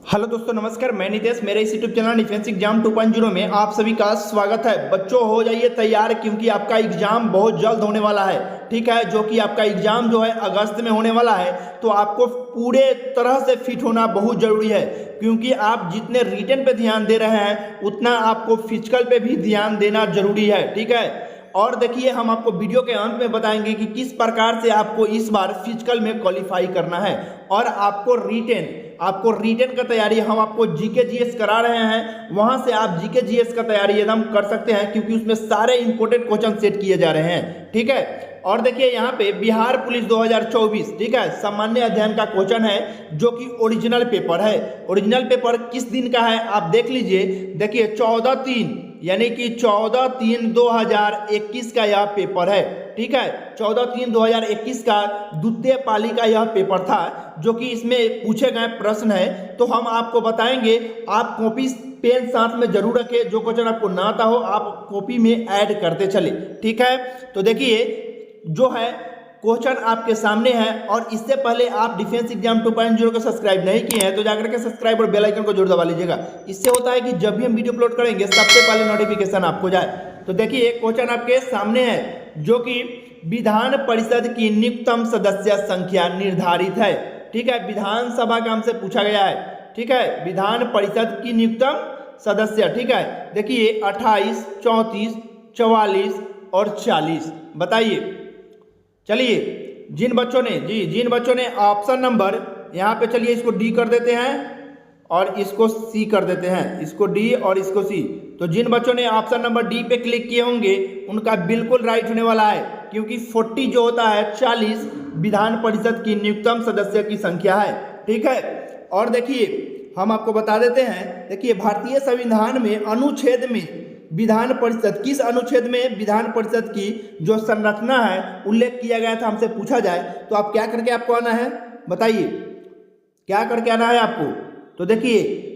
Hello दोस्तों नमस्कार, मैं नितेश। मेरे इस यूट्यूब चैनल डिफेंस एग्जाम 2.0 में आप सभी का स्वागत है। बच्चों हो जाइए तैयार, क्योंकि आपका एग्जाम बहुत जल्द होने वाला है। ठीक है, जो कि आपका एग्जाम जो है अगस्त में होने वाला है। तो आपको पूरे तरह से फिट होना बहुत जरूरी है, क्योंकि आप जितने रिटन पे ध्यान दे रहे हैं उतना आपको फिजिकल पे भी ध्यान देना जरूरी है। ठीक है, और देखिए हम आपको वीडियो के अंत में बताएंगे कि किस प्रकार से आपको इस बार फिजिकल में क्वालिफाई करना है। और आपको रिटेन का तैयारी हम आपको जीके जीएस करा रहे हैं। वहां से आप जीके जीएस का तैयारी एकदम कर सकते हैं, क्योंकि उसमें सारे इंपोर्टेंट क्वेश्चन सेट किए जा रहे हैं। ठीक है, और देखिए यहाँ पे बिहार पुलिस 2024, ठीक है, सामान्य अध्ययन का क्वेश्चन है, जो कि ओरिजिनल पेपर है। ओरिजिनल पेपर किस दिन का है आप देख लीजिए। देखिए 14/3 यानी कि 14/3/2021 का यह पेपर है। ठीक है, 14/3/2021 का द्वितीय पाली का यह पेपर था, जो कि इसमें पूछे गए प्रश्न है। तो हम आपको बताएंगे, आप कॉपी पेन साथ में जरूर रखें। जो क्वेश्चन आपको ना आता हो आप कॉपी में ऐड करते चले। ठीक है, तो देखिए जो है क्वेश्चन आपके सामने है। और इससे पहले आप डिफेंस एग्जाम 2.0 को सब्सक्राइब नहीं किए हैं तो जाकर के सब्सक्राइब और बेल आइकन को जरूर दबा लीजिएगा। इससे होता है कि जब भी हम वीडियो अपलोड करेंगे सबसे पहले नोटिफिकेशन आपको जाए। तो देखिए एक क्वेश्चन आपके सामने है, जो कि विधान परिषद की नियुक्तम सदस्य संख्या निर्धारित है। ठीक है, विधानसभा का हमसे पूछा गया है। ठीक है, विधान परिषद की नियुक्तम सदस्य। ठीक है, देखिए 28, 34, 44 और 40। बताइए। चलिए जिन बच्चों ने ऑप्शन नंबर यहाँ पे, चलिए इसको डी कर देते हैं और इसको सी कर देते हैं, इसको डी और इसको सी। तो जिन बच्चों ने ऑप्शन नंबर डी पे क्लिक किए होंगे उनका बिल्कुल राइट होने वाला है, क्योंकि 40 जो होता है 40 विधान परिषद की नियुक्तम सदस्य की संख्या है। ठीक है, और देखिए हम आपको बता देते हैं। देखिए भारतीय संविधान में अनुच्छेद में विधान परिषद, किस अनुच्छेद में विधान परिषद की जो संरचना है उल्लेख किया गया था, हमसे पूछा जाए तो आप क्या करके आपको आना है, बताइए क्या करके आना है आपको। तो देखिए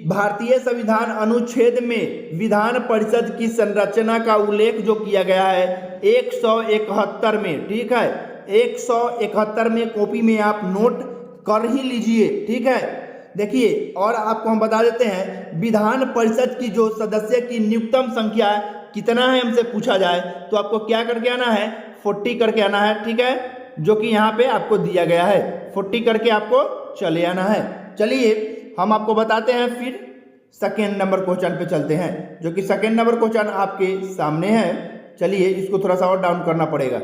भारतीय संविधान अनुच्छेद में विधान परिषद की संरचना का उल्लेख जो किया गया है 171 में। ठीक है, 171 में कॉपी में आप नोट कर ही लीजिए। ठीक है, देखिए और आपको हम बता देते हैं विधान परिषद की जो सदस्य की नियुक्तम संख्या कितना है हमसे पूछा जाए तो आपको क्या करके आना है, 40 करके आना है। ठीक है, जो कि यहाँ पे आपको दिया गया है, 40 करके आपको चले आना है। चलिए हम आपको बताते हैं, फिर सेकेंड नंबर क्वेश्चन पे चलते हैं, जो कि सेकेंड नंबर क्वेश्चन आपके सामने है। चलिए इसको थोड़ा सा और डाउन करना पड़ेगा।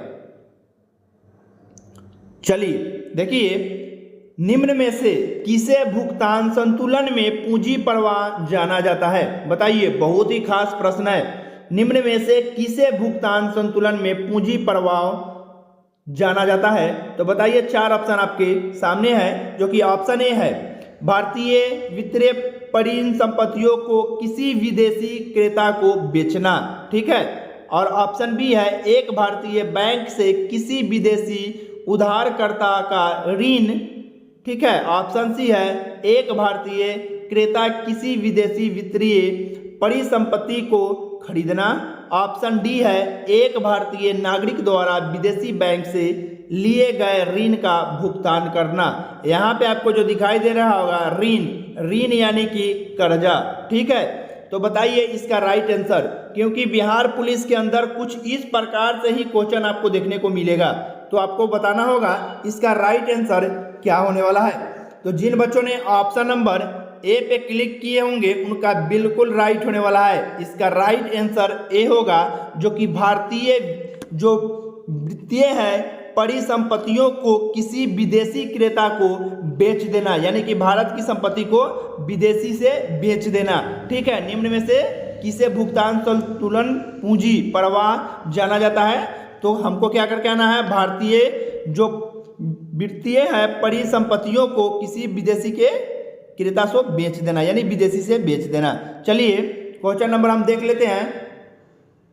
चलिए देखिए, निम्न में से किसे भुगतान संतुलन में पूंजी प्रवाह जाना जाता है। बताइए, बहुत ही खास प्रश्न है। निम्न में से किसे भुगतान संतुलन में पूंजी प्रवाह जाना जाता है। तो बताइए, 4 ऑप्शन आपके सामने है, जो कि ऑप्शन ए है भारतीय वित्तीय परिसंपत्तियों को किसी विदेशी क्रेता को बेचना। ठीक है, और ऑप्शन बी है एक भारतीय बैंक से किसी विदेशी उधारकर्ता का ऋण। ठीक है, ऑप्शन सी है एक भारतीय क्रेता किसी विदेशी वित्तीय परिसंपत्ति को खरीदना। ऑप्शन डी है एक भारतीय नागरिक द्वारा विदेशी बैंक से लिए गए ऋण का भुगतान करना। यहाँ पे आपको जो दिखाई दे रहा होगा ऋण यानी कि कर्जा। ठीक है, तो बताइए इसका राइट आंसर, क्योंकि बिहार पुलिस के अंदर कुछ इस प्रकार से ही क्वेश्चन आपको देखने को मिलेगा। तो आपको बताना होगा इसका राइट आंसर क्या होने वाला है। तो जिन बच्चों ने ऑप्शन नंबर ए पे क्लिक किए होंगे उनका बिल्कुल राइट होने वाला है। इसका राइट आंसर ए होगा, जो कि भारतीय जो वित्तीय है परिसंपत्तियों को किसी विदेशी क्रेता को बेच देना, यानी कि भारत की संपत्ति को विदेशी से बेच देना। ठीक है, निम्न में से किसे भुगतान संतुलन पूंजी प्रवाह जाना जाता है। तो हमको क्या करके आना है, भारतीय जो वित्तीय है परिसंपत्तियों को किसी विदेशी के क्रेता से बेच देना, यानी विदेशी से बेच देना। चलिए क्वेश्चन नंबर हम देख लेते हैं,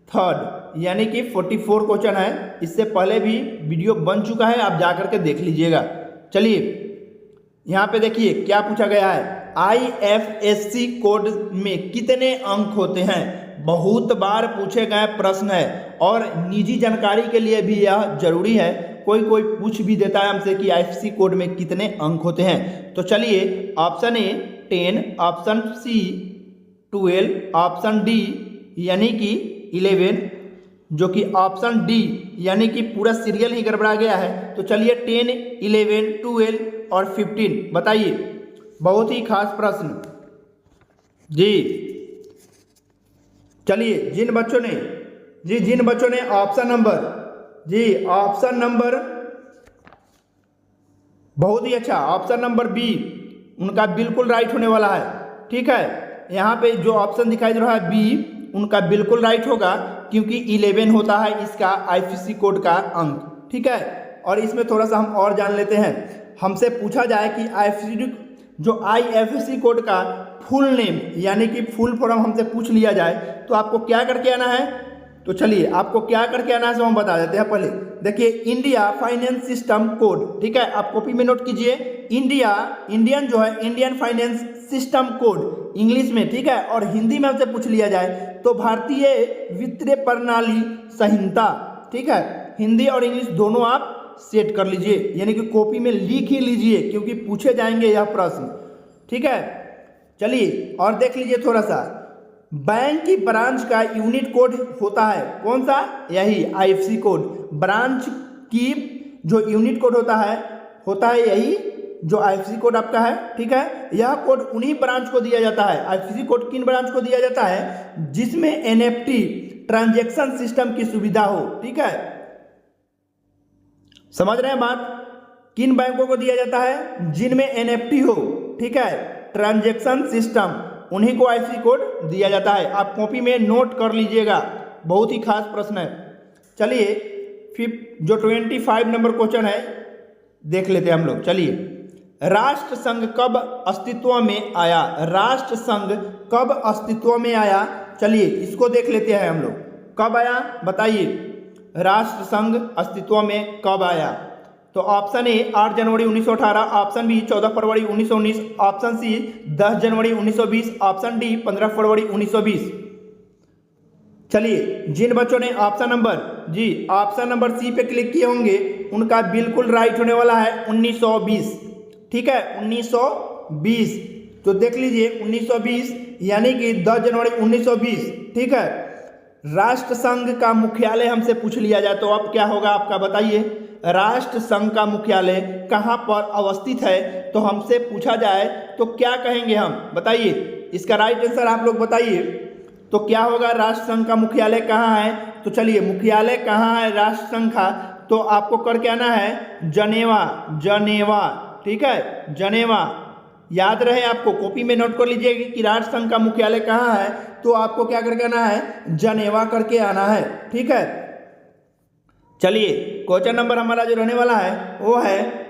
थर्ड यानी कि 44 क्वेश्चन है। इससे पहले भी वीडियो बन चुका है, आप जाकर के देख लीजिएगा। चलिए यहाँ पे देखिए क्या पूछा गया है, IFSC कोड में कितने अंक होते हैं। बहुत बार पूछे गए प्रश्न है और निजी जानकारी के लिए भी यह जरूरी है। कोई पूछ भी देता है हमसे कि IFSC कोड में कितने अंक होते हैं। तो चलिए option A 10, option C 12, option D यानी कि 11, जो कि ऑप्शन डी यानी कि पूरा सीरियल ही गड़बड़ा गया है। तो चलिए 10, 11, 12 और 15 बताइए। बहुत ही खास प्रश्न जी। चलिए जिन बच्चों ने ऑप्शन नंबर बहुत ही अच्छा, ऑप्शन नंबर बी उनका बिल्कुल राइट होने वाला है। ठीक है, यहाँ पे जो ऑप्शन दिखाई दे रहा है बी उनका बिल्कुल राइट होगा, क्योंकि 11 होता है इसका आईएफएससी कोड का अंक। ठीक है, और इसमें थोड़ा सा हम और जान लेते हैं। हमसे पूछा जाए कि आईएफएससी कोड का फुल नेम यानी कि फुल फॉर्म हमसे पूछ लिया जाए तो आपको क्या करके आना है। तो चलिए आपको क्या करके आना है सो हम बता देते हैं। पहले देखिए इंडिया फाइनेंस सिस्टम कोड। ठीक है, आप कॉपी में नोट कीजिए। Indian finance system code English में। ठीक है, और हिंदी में हमसे पूछ लिया जाए तो भारतीय वित्तीय प्रणाली संहिता। ठीक है, हिंदी और इंग्लिश दोनों आप सेट कर लीजिए, यानी कि कॉपी में लिख ही लीजिए, क्योंकि पूछे जाएंगे यह प्रश्न। ठीक है, चलिए और देख लीजिए थोड़ा सा। बैंक की ब्रांच का यूनिट कोड होता है कौन सा? यही आईएफएससी कोड। ब्रांच की जो यूनिट कोड होता है यही जो आईएफएससी कोड आपका है। ठीक है, यह कोड उन्हीं ब्रांच को दिया जाता है। आईएफएससी कोड किन ब्रांच को दिया जाता है? जिसमें एनएफटी ट्रांजैक्शन सिस्टम की सुविधा हो। ठीक है, समझ रहे हैं बात? किन बैंकों को दिया जाता है? जिनमें एनएफटी हो। ठीक है, ट्रांजैक्शन सिस्टम, उन्हीं को आईएफएससी कोड दिया जाता है। आप कॉपी में नोट कर लीजिएगा, बहुत ही खास प्रश्न है। चलिए फिर जो 25 नंबर क्वेश्चन है देख लेते हैं हम लोग। चलिए, राष्ट्र संघ कब अस्तित्व में आया? राष्ट्र संघ कब अस्तित्व में आया? चलिए इसको देख लेते हैं हम लोग। कब आया बताइए? राष्ट्र संघ अस्तित्व में कब आया? तो ऑप्शन ए 8 जनवरी 1918, ऑप्शन बी 14 फरवरी 1919, ऑप्शन सी 10 जनवरी 1920, ऑप्शन डी 15 फरवरी 1920। चलिए जिन बच्चों ने ऑप्शन नंबर सी पे क्लिक किए होंगे उनका बिल्कुल राइट होने वाला है 1920। ठीक है, 1920। तो देख लीजिए 1920 यानी कि 10 जनवरी 1920। ठीक है, राष्ट्र संघ का मुख्यालय हमसे पूछ लिया जाए तो अब क्या होगा आपका बताइए? राष्ट्र संघ का मुख्यालय कहाँ पर अवस्थित है? तो हमसे पूछा जाए तो क्या कहेंगे हम बताइए? इसका राइट आंसर आप लोग बताइए। तो क्या होगा? राष्ट्र संघ का मुख्यालय कहाँ है? तो चलिए मुख्यालय कहाँ है राष्ट्र संघ का? तो आपको करके आना है जनेवा। ठीक है, जनेवा। याद रहे, आपको कॉपी में नोट कर लीजिएगा कि राष्ट्र संघ का मुख्यालय कहाँ है, तो आपको क्या करके आना है? जनेवा करके आना है। ठीक है, चलिए क्वेश्चन नंबर हमारा जो रहने वाला है वो है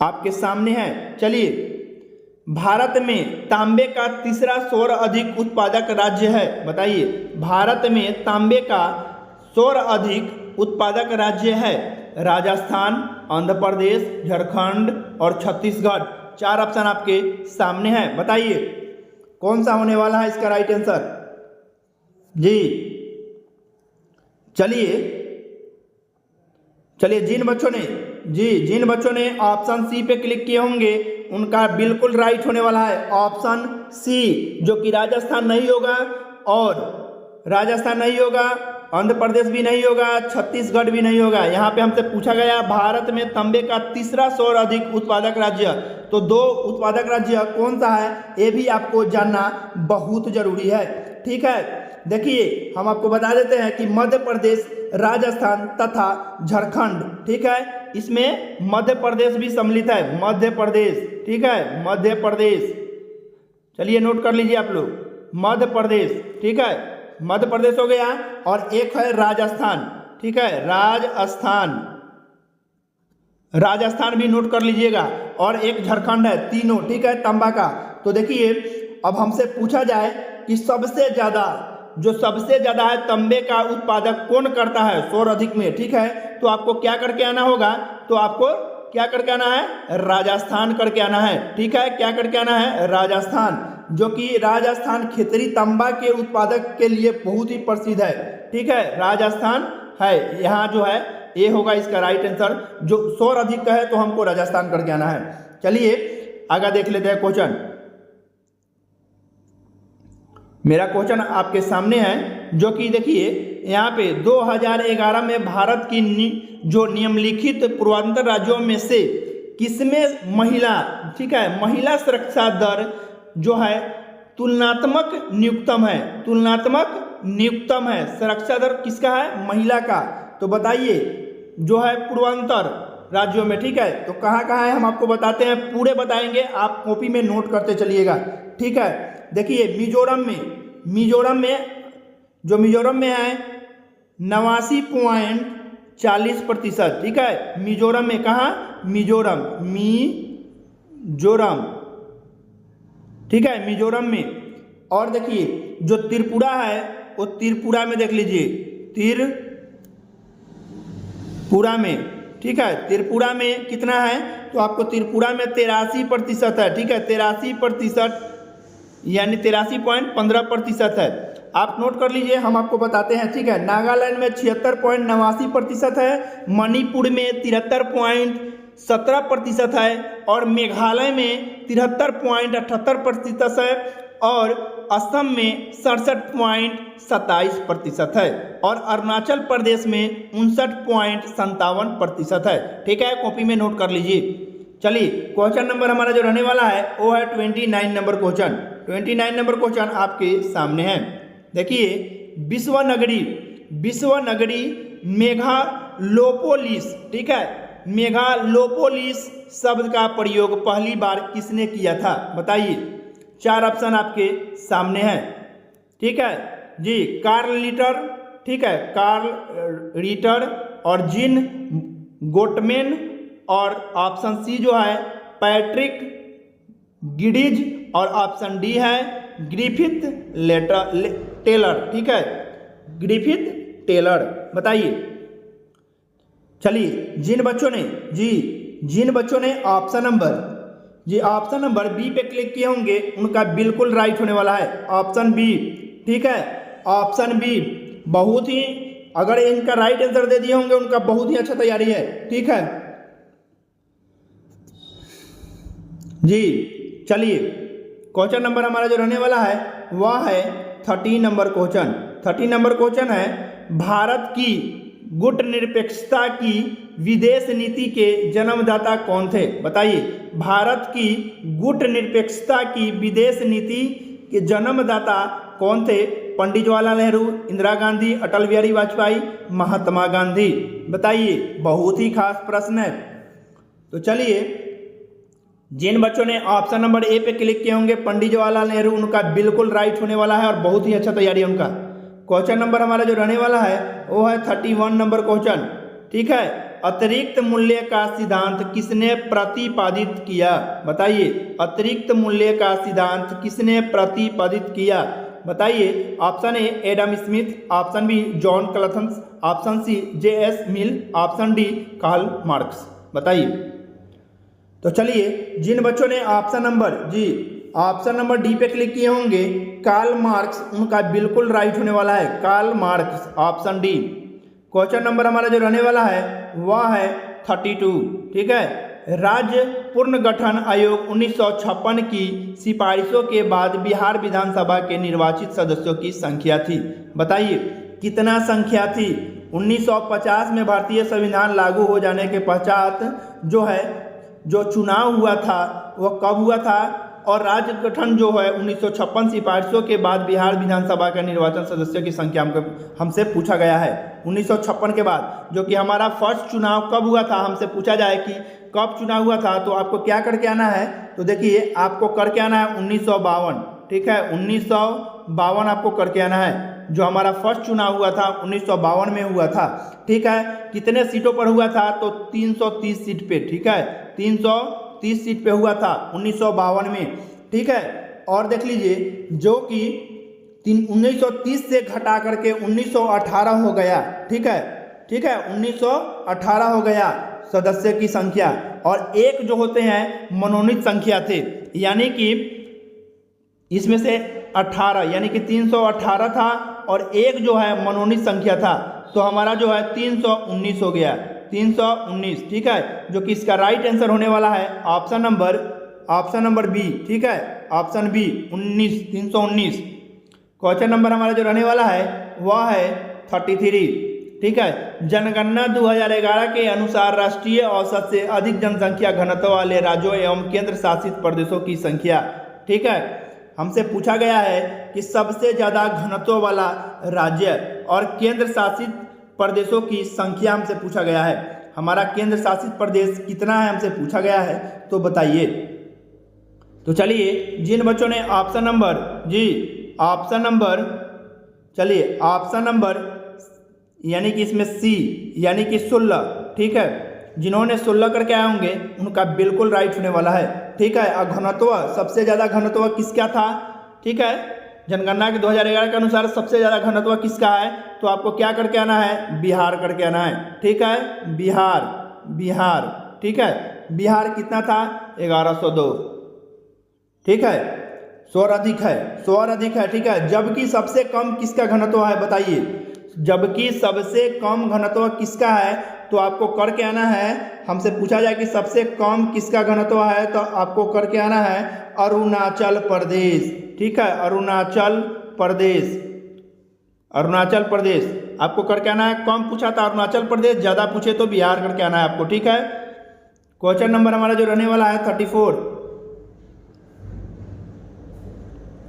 आपके सामने है। चलिए, भारत में तांबे का तीसरा सर्वाधिक उत्पादक राज्य है बताइए? भारत में तांबे का सर्वाधिक उत्पादक राज्य है राजस्थान, आंध्र प्रदेश, झारखंड और छत्तीसगढ़। 4 ऑप्शन आपके सामने है, बताइए कौन सा होने वाला है इसका राइट आंसर? जी चलिए जिन बच्चों ने ऑप्शन सी पे क्लिक किए होंगे उनका बिल्कुल राइट होने वाला है ऑप्शन सी, जो कि राजस्थान नहीं होगा, आंध्र प्रदेश भी नहीं होगा, छत्तीसगढ़ भी नहीं होगा। यहाँ पे हमसे पूछा गया भारत में तांबे का तीसरा सर्वाधिक उत्पादक राज्य, तो 2 उत्पादक राज्य कौन सा है ये भी आपको जानना बहुत जरूरी है। ठीक है, देखिए हम आपको बता देते हैं कि मध्य प्रदेश, राजस्थान तथा झारखंड। ठीक है, इसमें मध्य प्रदेश भी सम्मिलित है, मध्य प्रदेश। ठीक है, मध्य प्रदेश। चलिए नोट कर लीजिए आप लोग, मध्य प्रदेश। ठीक है, मध्य प्रदेश हो गया, और एक है राजस्थान। ठीक है, राजस्थान भी नोट कर लीजिएगा, और एक झारखंड है। तीनों ठीक है तांबा का। तो देखिए अब हमसे पूछा जाए कि सबसे ज्यादा है तांबे का उत्पादक कौन करता है सर्वाधिक में? ठीक है, तो आपको क्या करके आना होगा? तो आपको क्या करके आना है? राजस्थान करके आना है। ठीक है, क्या करके आना है? राजस्थान, जो कि राजस्थान खेतरी तांबा के उत्पादक के लिए बहुत ही प्रसिद्ध है। ठीक है, राजस्थान है यहाँ जो है ये होगा इसका राइट आंसर। जो सर्वाधिक है तो हमको राजस्थान करके आना है। चलिए आगे देख लेते हैं क्वेश्चन। मेरा क्वेश्चन आपके सामने है, जो कि देखिए यहाँ पे 2011 में भारत की जो निम्नलिखित पूर्वोत्तर राज्यों में से किसमें महिला, ठीक है, महिला सुरक्षा दर जो है तुलनात्मक न्यूनतम है, तुलनात्मक न्यूनतम है, सुरक्षा दर किसका है, महिला का। तो बताइए जो है पूर्वोत्तर राज्यों में, ठीक है, तो कहाँ कहाँ है हम आपको बताते हैं, पूरे बताएंगे, आप कॉपी में नोट करते चलिएगा, ठीक है। देखिए मिजोरम में जो मिजोरम में है 89.40%, ठीक है, मिजोरम में, कहाँ, मिजोरम, ठीक है, मिजोरम में। और देखिए जो त्रिपुरा है वो त्रिपुरा में देख लीजिए, त्रिपुरा में, ठीक है, त्रिपुरा में कितना है, तो आपको त्रिपुरा में 83% है, ठीक है, 83%, यानी 83.15% है, आप नोट कर लीजिए, हम आपको बताते हैं, ठीक है। नागालैंड में 76.89% है, मणिपुर में 73.17% है, और मेघालय में 73.78% है, और असम में 67.27% है, और अरुणाचल प्रदेश में 59.57% है, ठीक है, कॉपी में नोट कर लीजिए। चलिए क्वेश्चन नंबर हमारा जो रहने वाला है वो है 29 नंबर क्वेश्चन। 29 नंबर क्वेश्चन आपके सामने है। देखिए विश्व नगरी मेगालोपोलिस, ठीक है, मेगालोपोलिस शब्द का प्रयोग पहली बार किसने किया था, बताइए। 4 ऑप्शन आपके सामने हैं, ठीक है जी। कार्ल लिटर, ठीक है, कार्ल रिटर, और जिन गोटमेन, और ऑप्शन सी जो है पैट्रिक गिडिज, और ऑप्शन डी है ग्रिफिथ टेलर, ठीक है, ग्रिफिथ टेलर, बताइए। चलिए जिन बच्चों ने ऑप्शन नंबर बी पे क्लिक किए होंगे उनका बिल्कुल राइट होने वाला है, ऑप्शन बी, ठीक है, ऑप्शन बी। बहुत ही, अगर इनका राइट आंसर दे दिए होंगे उनका बहुत ही अच्छा तैयारी है, ठीक है जी। चलिए क्वेश्चन नंबर हमारा जो रहने वाला है वह है 30 नंबर क्वेश्चन। 30 नंबर क्वेश्चन है, भारत की गुटनिरपेक्षता की विदेश नीति के जन्मदाता कौन थे, बताइए। भारत की गुटनिरपेक्षता की विदेश नीति के जन्मदाता कौन थे, पंडित जवाहरलाल नेहरू, इंदिरा गांधी, अटल बिहारी वाजपेयी, महात्मा गांधी, बताइए। बहुत ही खास प्रश्न है। तो चलिए जिन बच्चों ने ऑप्शन नंबर ए पे क्लिक किए होंगे पंडित जवाहरलाल नेहरू, उनका बिल्कुल राइट होने वाला है और बहुत ही अच्छा तैयारी है उनका। क्वेश्चन नंबर हमारा जो रहने वाला है वो है 31 नंबर क्वेश्चन, ठीक है। अतिरिक्त मूल्य का सिद्धांत किसने प्रतिपादित किया, बताइए। अतिरिक्त मूल्य का सिद्धांत किसने प्रतिपादित किया, बताइए। Option A Adam Smith, option B John क्लथन्स, option C J.S. Mill, option D Karl Marx, बताइए। तो चलिए जिन बच्चों ने ऑप्शन नंबर डी पे क्लिक किए होंगे कार्ल मार्क्स, उनका बिल्कुल राइट होने वाला है, Karl Marx, option D. Question number हमारा जो रहने वाला है वह है 32, ठीक है। राज्य पुनर्गठन आयोग 1956 की सिफारिशों के बाद बिहार विधानसभा के निर्वाचित सदस्यों की संख्या थी, बताइए कितना संख्या थी। 1950 में भारतीय संविधान लागू हो जाने के पश्चात जो चुनाव हुआ था वह कब हुआ था, और राज्य गठन जो है 1956 सिफारिशों के बाद बिहार विधानसभा का निर्वाचन सदस्यों की संख्या हमसे पूछा गया है 1956 के बाद, जो कि हमारा फर्स्ट चुनाव कब हुआ था, हमसे पूछा जाए कि कब चुनाव हुआ था, तो आपको क्या करके आना है, तो देखिए आपको करके आना है 1952, ठीक है, 1952 आपको करके आना है। जो हमारा फर्स्ट चुनाव हुआ था 1952 में हुआ था, ठीक है। कितने सीटों पर हुआ था, तो 330 सीट पे, ठीक है, 330 सीट पे हुआ था 1952 में, ठीक है। और देख लीजिए जो कि 1930 से घटा करके 1918 हो गया, ठीक है, 1918 हो गया सदस्य की संख्या, और एक जो होते हैं मनोनीत संख्या थे, यानी कि इसमें से 18 यानी कि 318 था, और एक जो है मनोनीत संख्या था, तो हमारा जो है 319 हो गया, 319, ठीक है, जो कि इसका राइट आंसर होने वाला है option number option number B, ठीक है, ऑप्शन बी 319। क्वेश्चन नंबर हमारा जो रहने वाला है वह है 33, ठीक है। जनगणना 2011 के अनुसार राष्ट्रीय औसत से अधिक जनसंख्या घनत्व वाले राज्यों एवं केंद्र शासित प्रदेशों की संख्या, ठीक है। हमसे पूछा गया है कि सबसे ज़्यादा घनत्व वाला राज्य और केंद्र शासित प्रदेशों की संख्या हमसे पूछा गया है। हमारा केंद्र शासित प्रदेश कितना है हमसे पूछा गया है, तो बताइए। तो चलिए, जिन बच्चों ने ऑप्शन नंबर ऑप्शन नंबर यानी कि इसमें सी यानी कि 16, ठीक है, जिन्होंने 16 करके आए होंगे उनका बिल्कुल राइट होने वाला है, ठीक है। और घनत्व, सबसे ज़्यादा घनत्व किसका था, ठीक है, जनगणना के 2011 के अनुसार सबसे ज़्यादा घनत्व किसका है, तो आपको क्या करके आना है, बिहार करके आना है, ठीक है। बिहार, ठीक है। बिहार कितना था, 1102, ठीक है। स्वर अधिक है, ठीक है। जबकि सबसे कम किसका घनत्व है, बताइए। जबकि सबसे कम घनत्व किसका है, तो आपको करके आना है, हमसे पूछा जाए कि सबसे कम किसका घनत्व है, तो आपको करके आना है अरुणाचल प्रदेश, ठीक है। अरुणाचल प्रदेश आपको करके आना है। कम पूछा था अरुणाचल प्रदेश, ज़्यादा पूछे तो बिहार करके आना है आपको, ठीक है। क्वेश्चन नंबर हमारा जो रहने वाला है 34,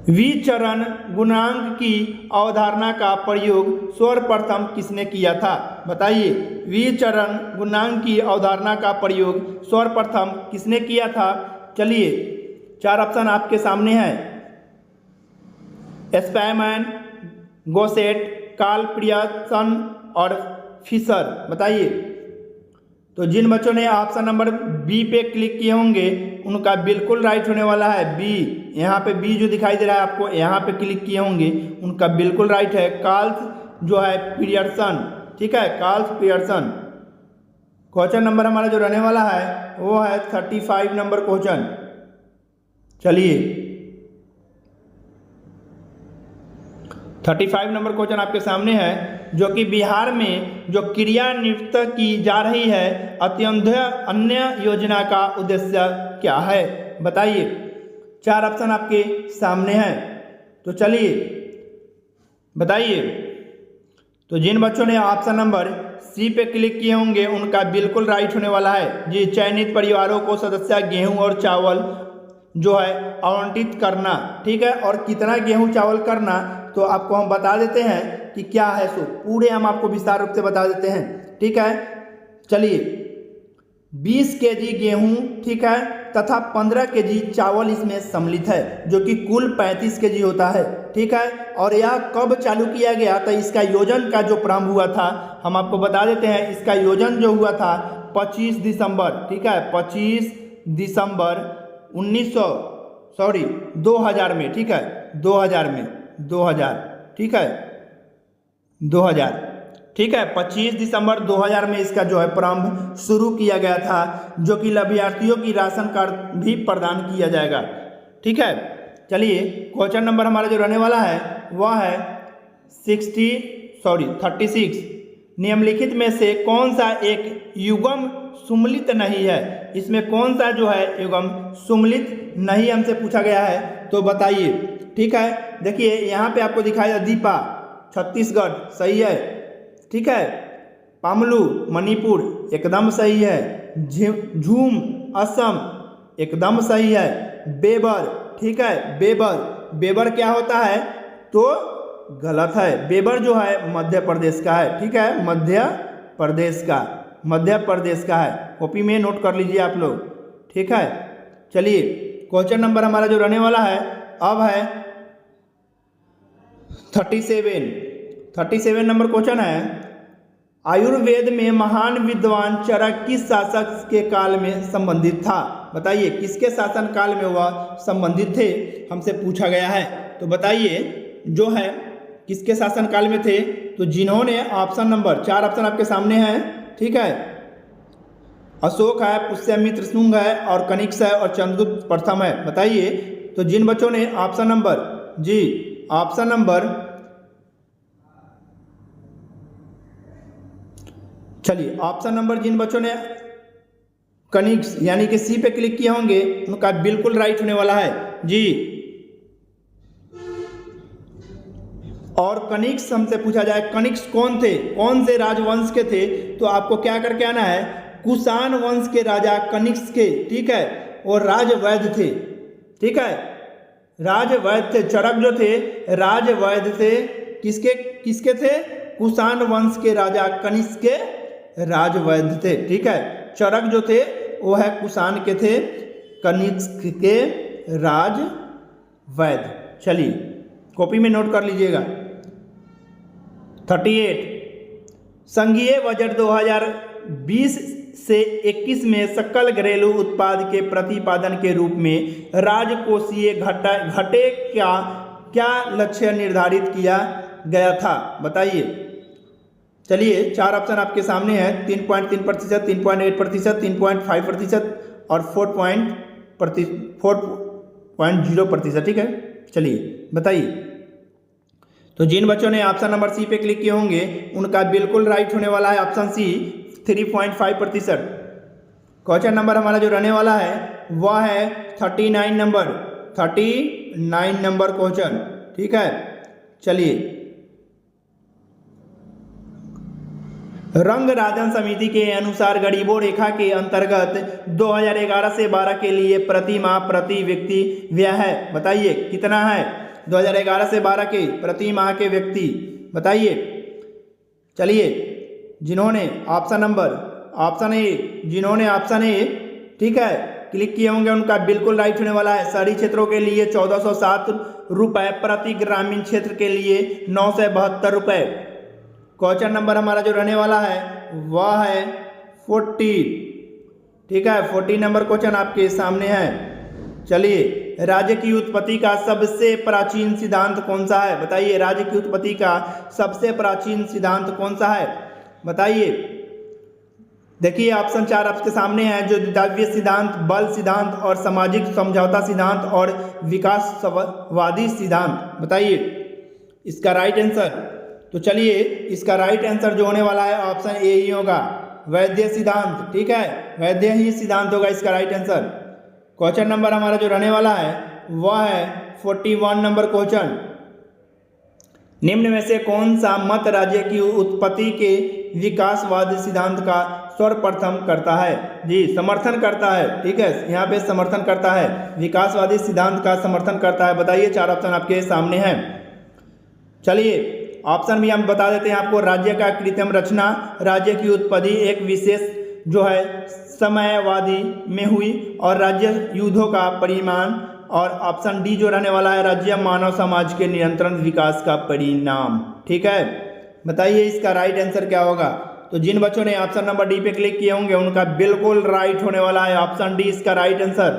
विचरण गुणांक की अवधारणा का प्रयोग सर्वप्रथम किसने किया था, बताइए। विचरण गुणांक की अवधारणा का प्रयोग सर्वप्रथम किसने किया था। चलिए, 4 ऑप्शन आपके सामने हैं, स्पाइमैन, गोसेट, कार्ल पियर्सन और फिशर, बताइए। तो जिन बच्चों ने ऑप्शन नंबर बी पे क्लिक किए होंगे उनका बिल्कुल राइट होने वाला है बी। यहाँ पे बी जो दिखाई दे रहा है आपको, यहाँ पे क्लिक किए होंगे उनका बिल्कुल राइट है कार्ल जो है पियर्सन, ठीक है, कार्ल पियर्सन। क्वेश्चन नंबर हमारा जो रहने वाला है वो है 35 नंबर क्वेश्चन। चलिए, 35 नंबर क्वेश्चन आपके सामने है, जो कि बिहार में जो क्रियान्वित की जा रही है अत्यंत्य अन्य योजना का उद्देश्य क्या है, बताइए। 4 ऑप्शन आपके सामने हैं, तो चलिए बताइए। तो जिन बच्चों ने ऑप्शन नंबर सी पे क्लिक किए होंगे उनका बिल्कुल राइट होने वाला है जी। चयनित परिवारों को सदस्य गेहूं और चावल जो है आवंटित करना, ठीक है। और कितना गेहूं चावल करना तो आपको हम बता देते हैं कि क्या है, सो पूरे हम आपको विस्तार रूप से बता देते हैं, ठीक है। चलिए, 20 केजी गेहूं, ठीक है, तथा 15 केजी चावल इसमें सम्मिलित है, जो कि कुल 35 केजी होता है, ठीक है। और यह कब चालू किया गया, तो इसका योजन का जो प्रारंभ हुआ था हम आपको बता देते हैं। इसका योजन जो हुआ था 25 दिसंबर, ठीक है, 25 दिसंबर 2000 में, ठीक है, 2000, ठीक है, 2000, ठीक है, 25 दिसंबर 2000 में इसका जो है प्रारंभ शुरू किया गया था, जो कि लाभार्थियों की राशन कार्ड भी प्रदान किया जाएगा, ठीक है। चलिए, क्वेश्चन नंबर हमारा जो रहने वाला है वह है 36। निम्नलिखित में से कौन सा एक युग्म सुम्मिलित नहीं है, इसमें कौन सा जो है युग्म सुम्मिलित नहीं हमसे पूछा गया है, तो बताइए, ठीक है। देखिए, यहाँ पे आपको दिखाया दीपा छत्तीसगढ़ सही है, ठीक है। पामलू मणिपुर एकदम सही है। झूम असम एकदम सही है। बेबर, ठीक है, बेबर क्या होता है, तो गलत है। बेबर जो है मध्य प्रदेश का है, ठीक है, मध्य प्रदेश का है। कॉपी में नोट कर लीजिए आप लोग, ठीक है। चलिए, क्वेश्चन नंबर हमारा जो रहने वाला है अब है 37 नंबर क्वेश्चन है। आयुर्वेद में महान विद्वान चरक किस शासक के काल में संबंधित था, बताइए। किसके शासन काल में वह संबंधित थे हमसे पूछा गया है, तो बताइए जो है किसके शासन काल में थे। तो जिन्होंने ऑप्शन नंबर 4 ऑप्शन आपके सामने हैं, ठीक है, अशोक है, पुष्यमित्र शुंग है और कनिष्क है और चंद्रगुप्त प्रथम है, बताइए। तो जिन बच्चों ने ऑप्शन नंबर जिन बच्चों ने कनिक्स, यानी कि सी पे क्लिक किए होंगे, उनका बिल्कुल राइट होने वाला है जी। और कनिक्स हमसे पूछा जाए कनिक्स कौन थे, कौन से राजवंश के थे, तो आपको क्या करके आना है, कुषाण वंश के राजा कनिक्स के, ठीक है, और राजवैद्य थे, ठीक है, राजवैद्य थे। चरक जो थे राजवैद्य थे, किसके किसके थे, कुषाण वंश के राजा कनिष्क के राजवैद्य थे, ठीक है। चरक जो थे वो है कुषाण के थे, कनिष्क के राजवैद्य। चलिए कॉपी में नोट कर लीजिएगा। 38 संघीय बजट 2020 से 21 में सकल घरेलू उत्पाद के प्रतिपादन के रूप में राजकोषीय घटे का क्या लक्ष्य निर्धारित किया गया था, बताइए। चलिए 4 ऑप्शन आपके सामने है, 3.3%, 3.8%, 3.5% और 4.0%, ठीक है। चलिए बताइए। तो जिन बच्चों ने ऑप्शन नंबर सी पे क्लिक किए होंगे उनका बिल्कुल राइट होने वाला है ऑप्शन सी, 3.5%। क्वेश्चन नंबर हमारा जो रहने वाला है वह है 39 नंबर क्वेश्चन, ठीक है। चलिए रंग राजन समिति के अनुसार गरीबों रेखा के अंतर्गत 2011 से 12 के लिए प्रति माह प्रति व्यक्ति व्यय है, बताइए कितना है। 2011 से 12 के प्रति माह के व्यक्ति, बताइए। चलिए जिन्होंने ऑप्शन ए, ठीक है, क्लिक किए होंगे उनका बिल्कुल राइट होने वाला है। शहरी क्षेत्रों के लिए 1407 रुपये, प्रति ग्रामीण क्षेत्र के लिए 972 रुपये। क्वेश्चन नंबर हमारा जो रहने वाला है वह है 40, ठीक है, 40 नंबर क्वेश्चन आपके सामने है। चलिए राज्य की उत्पत्ति का सबसे प्राचीन सिद्धांत कौन सा है, बताइए। राज्य की उत्पत्ति का सबसे प्राचीन सिद्धांत कौन सा है, बताइए। देखिए ऑप्शन 4 आपके सामने है, जो द्रव्य सिद्धांत, बल सिद्धांत और सामाजिक समझौता सिद्धांत और विकासवादी सिद्धांत, बताइए इसका राइट आंसर। तो चलिए इसका राइट आंसर जो होने वाला है ऑप्शन ए ही होगा, वैद्य सिद्धांत, ठीक है, वैद्य ही सिद्धांत होगा इसका राइट आंसर। क्वेश्चन नंबर हमारा जो रहने वाला है वह है 41 नंबर क्वेश्चन। निम्न में से कौन सा मत राज्य की उत्पत्ति के विकासवादी सिद्धांत का सर्वप्रथम करता है, जी समर्थन करता है, ठीक है, यहाँ पे समर्थन करता है, विकासवादी सिद्धांत का समर्थन करता है, बताइए। 4 ऑप्शन आपके सामने हैं। चलिए ऑप्शन भी हम बता देते हैं आपको। राज्य का कृत्रिम रचना, राज्य की उत्पत्ति एक विशेष जो है समयावधि में हुई, और राज्य युद्धों का परिमाण, और ऑप्शन डी जो रहने वाला है राज्य मानव समाज के निरंतर विकास का परिणाम, ठीक है। बताइए इसका राइट आंसर क्या होगा। तो जिन बच्चों ने ऑप्शन नंबर डी पे क्लिक किए होंगे उनका बिल्कुल राइट होने वाला है ऑप्शन डी इसका राइट आंसर।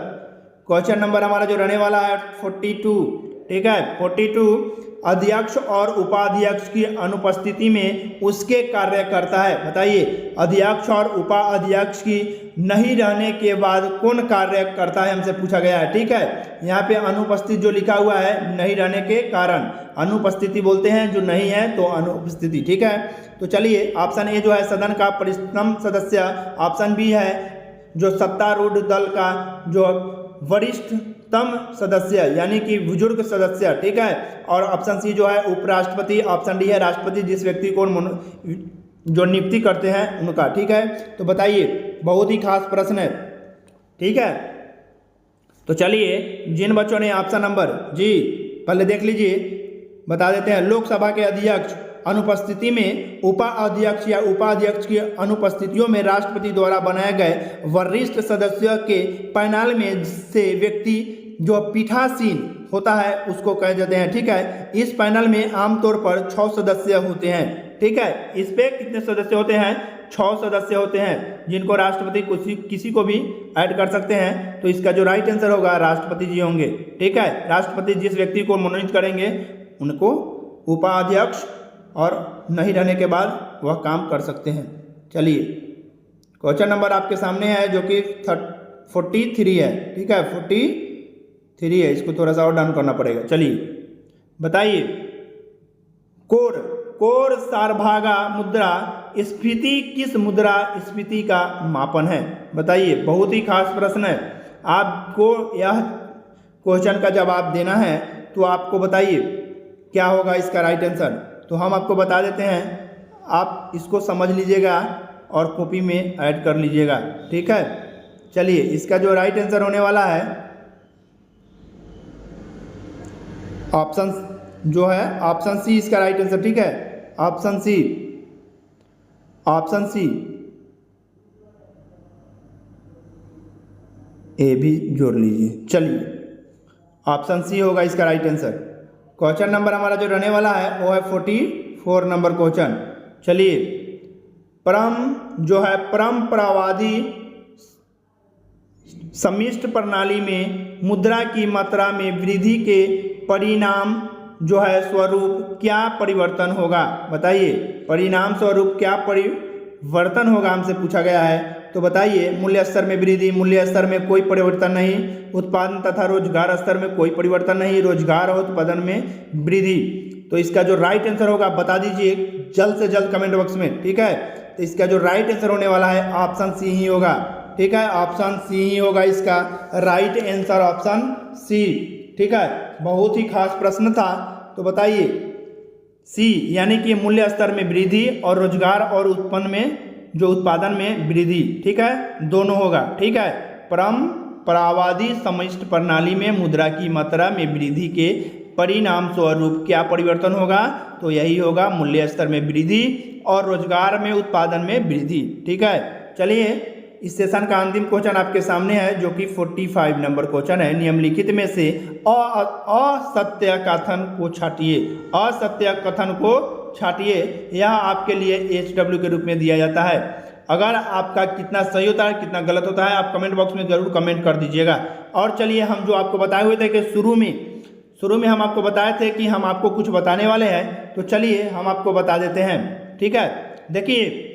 क्वेश्चन नंबर हमारा जो रहने वाला है 42, ठीक है, 42 अध्यक्ष और उपाध्यक्ष की अनुपस्थिति में उसके कार्य करता है, बताइए। अध्यक्ष और उपाध्यक्ष की नहीं रहने के बाद कौन कार्य करता है हमसे पूछा गया है, ठीक है। यहाँ पे अनुपस्थित जो लिखा हुआ है नहीं रहने के कारण, अनुपस्थिति बोलते हैं जो नहीं है तो अनुपस्थिति, ठीक है। तो चलिए ऑप्शन ए जो है सदन का परिष्टतम सदस्य, ऑप्शन बी है जो सत्तारूढ़ दल का जो वरिष्ठतम सदस्य यानी कि बुजुर्ग सदस्य, ठीक है, और ऑप्शन सी जो है उपराष्ट्रपति, ऑप्शन डी है राष्ट्रपति, जिस व्यक्ति को जो नियुक्ति करते हैं उनका, ठीक है। तो बताइए बहुत ही खास प्रश्न है, ठीक है। तो चलिए जिन बच्चों ने ऑप्शन नंबर जी पहले देख लीजिए, बता देते हैं। लोकसभा के अध्यक्ष अनुपस्थिति में उपाध्यक्ष या उपाध्यक्ष की अनुपस्थितियों में राष्ट्रपति द्वारा बनाए गए वरिष्ठ सदस्यों के पैनल में से व्यक्ति जो पीठासीन होता है उसको कह देते हैं, ठीक है। इस पैनल में आमतौर पर 6 सदस्य होते हैं, ठीक है। इस पे कितने सदस्य होते हैं, 6 सदस्य होते हैं, जिनको राष्ट्रपति किसी को भी ऐड कर सकते हैं। तो इसका जो राइट आंसर होगा राष्ट्रपति जी होंगे, ठीक है। राष्ट्रपति जिस व्यक्ति को मनोनीत करेंगे उनको उपाध्यक्ष और नहीं रहने के बाद वह काम कर सकते हैं। चलिए क्वेश्चन नंबर आपके सामने है जो कि 43 है, ठीक है, 43 है, इसको थोड़ा सा और डाउन करना पड़ेगा। चलिए बताइए। कोर सारभागा मुद्रा स्फीति किस मुद्रास्फीति का मापन है? बताइए, बहुत ही खास प्रश्न है। आपको यह क्वेश्चन का जवाब देना है तो आपको बताइए क्या होगा इसका राइट आंसर। तो हम आपको बता देते हैं, आप इसको समझ लीजिएगा और कॉपी में ऐड कर लीजिएगा, ठीक है। चलिए, इसका जो राइट आंसर होने वाला है ऑप्शन जो है ऑप्शन सी इसका राइट आंसर, ठीक है। ऑप्शन सी, ऑप्शन सी, ए भी जोड़ लीजिए। चलिए, ऑप्शन सी होगा इसका राइट आंसर। क्वेश्चन नंबर हमारा जो रहने वाला है वो है 44 नंबर क्वेश्चन। चलिए, परंपरावादी सम्मिश्र प्रणाली में मुद्रा की मात्रा में वृद्धि के परिणाम जो है स्वरूप क्या परिवर्तन होगा? बताइए, परिणाम स्वरूप क्या परिवर्तन होगा हमसे पूछा गया है। तो बताइए, मूल्य स्तर में वृद्धि, मूल्य स्तर में कोई परिवर्तन नहीं, उत्पादन तथा रोजगार स्तर में कोई परिवर्तन नहीं, रोजगार और उत्पादन में वृद्धि। तो इसका जो राइट आंसर होगा बता दीजिए जल्द से जल्द कमेंट बॉक्स में, ठीक है। तो इसका जो राइट आंसर होने वाला है ऑप्शन सी ही होगा, ठीक है। ऑप्शन सी ही होगा इसका राइट आंसर, ऑप्शन सी, ठीक है। बहुत ही खास प्रश्न था। तो बताइए, सी यानी कि मूल्य स्तर में वृद्धि और रोजगार और उत्पन्न में जो उत्पादन में वृद्धि, ठीक है, दोनों होगा, ठीक है। परंपरावादी सम्मिश्र प्रणाली में मुद्रा की मात्रा में वृद्धि के परिणाम स्वरूप क्या परिवर्तन होगा? तो यही होगा मूल्य स्तर में वृद्धि और रोजगार में उत्पादन में वृद्धि, ठीक है। चलिए, इस सेशन का अंतिम क्वेश्चन आपके सामने है जो कि 45 नंबर क्वेश्चन है। निम्नलिखित में से असत्य कथन को छांटिए। असत्य कथन को छांटिए, यह आपके लिए HW के रूप में दिया जाता है। अगर आपका कितना सही होता है कितना गलत होता है आप कमेंट बॉक्स में जरूर कमेंट कर दीजिएगा। और चलिए, हम जो आपको बताए हुए थे कि शुरू में हम आपको बताए थे कि हम आपको कुछ बताने वाले हैं, तो चलिए हम आपको बता देते हैं, ठीक है। देखिए,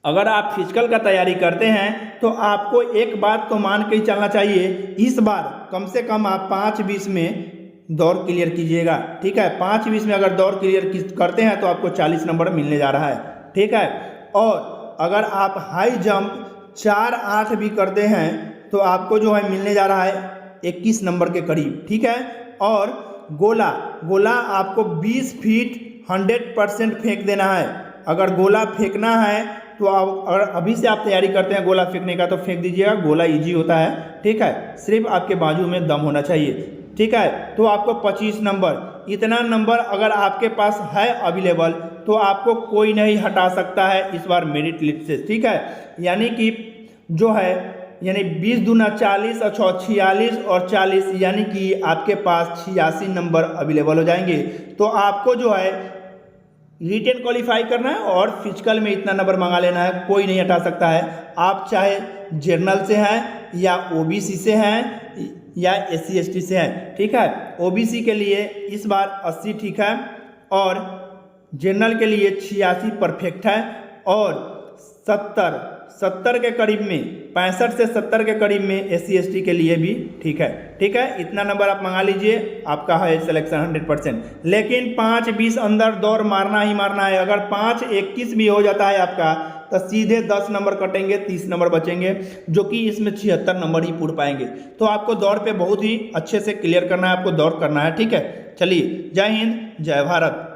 अगर आप फिजिकल का तैयारी करते हैं तो आपको एक बात तो मान के ही चलना चाहिए, इस बार कम से कम आप 5-20 में दौड़ क्लियर कीजिएगा, ठीक है। 5-20 में अगर दौड़ क्लियर करते हैं तो आपको 40 नंबर मिलने जा रहा है, ठीक है। और अगर आप हाई जंप 4-8 भी करते हैं तो आपको जो है मिलने जा रहा है 21 नंबर के करीब, ठीक है। और गोला आपको 20 फीट 100% फेंक देना है। अगर गोला फेंकना है तो आप अगर अभी से आप तैयारी करते हैं गोला फेंकने का तो फेंक दीजिएगा, गोला इजी होता है, ठीक है। सिर्फ आपके बाजू में दम होना चाहिए, ठीक है। तो आपको 25 नंबर, इतना नंबर अगर आपके पास है अवेलेबल तो आपको कोई नहीं हटा सकता है इस बार मेरिट लिस्ट से, ठीक है। यानी कि जो है 20 दूना 40 और 46 और 40 यानी कि आपके पास 86 नंबर अवेलेबल हो जाएंगे। तो आपको जो है रिटेन क्वालिफाई करना है और फिजिकल में इतना नंबर मंगा लेना है, कोई नहीं हटा सकता है। आप चाहे जनरल से हैं या OBC से हैं या SC ST से हैं, ठीक है। OBC के लिए इस बार 80 ठीक है और जनरल के लिए 86 परफेक्ट है और 70 के करीब में 65 से 70 के करीब में SC ST के लिए भी ठीक है, ठीक है। इतना नंबर आप मंगा लीजिए, आपका है सिलेक्शन 100%। लेकिन 5-20 अंदर दौड़ मारना ही मारना है। अगर 5-21 भी हो जाता है आपका तो सीधे 10 नंबर कटेंगे, 30 नंबर बचेंगे, जो कि इसमें 76 नंबर ही पूर पाएंगे। तो आपको दौड़ पे बहुत ही अच्छे से क्लियर करना है, आपको दौड़ करना है, ठीक है। चलिए, जय हिंद, जय भारत।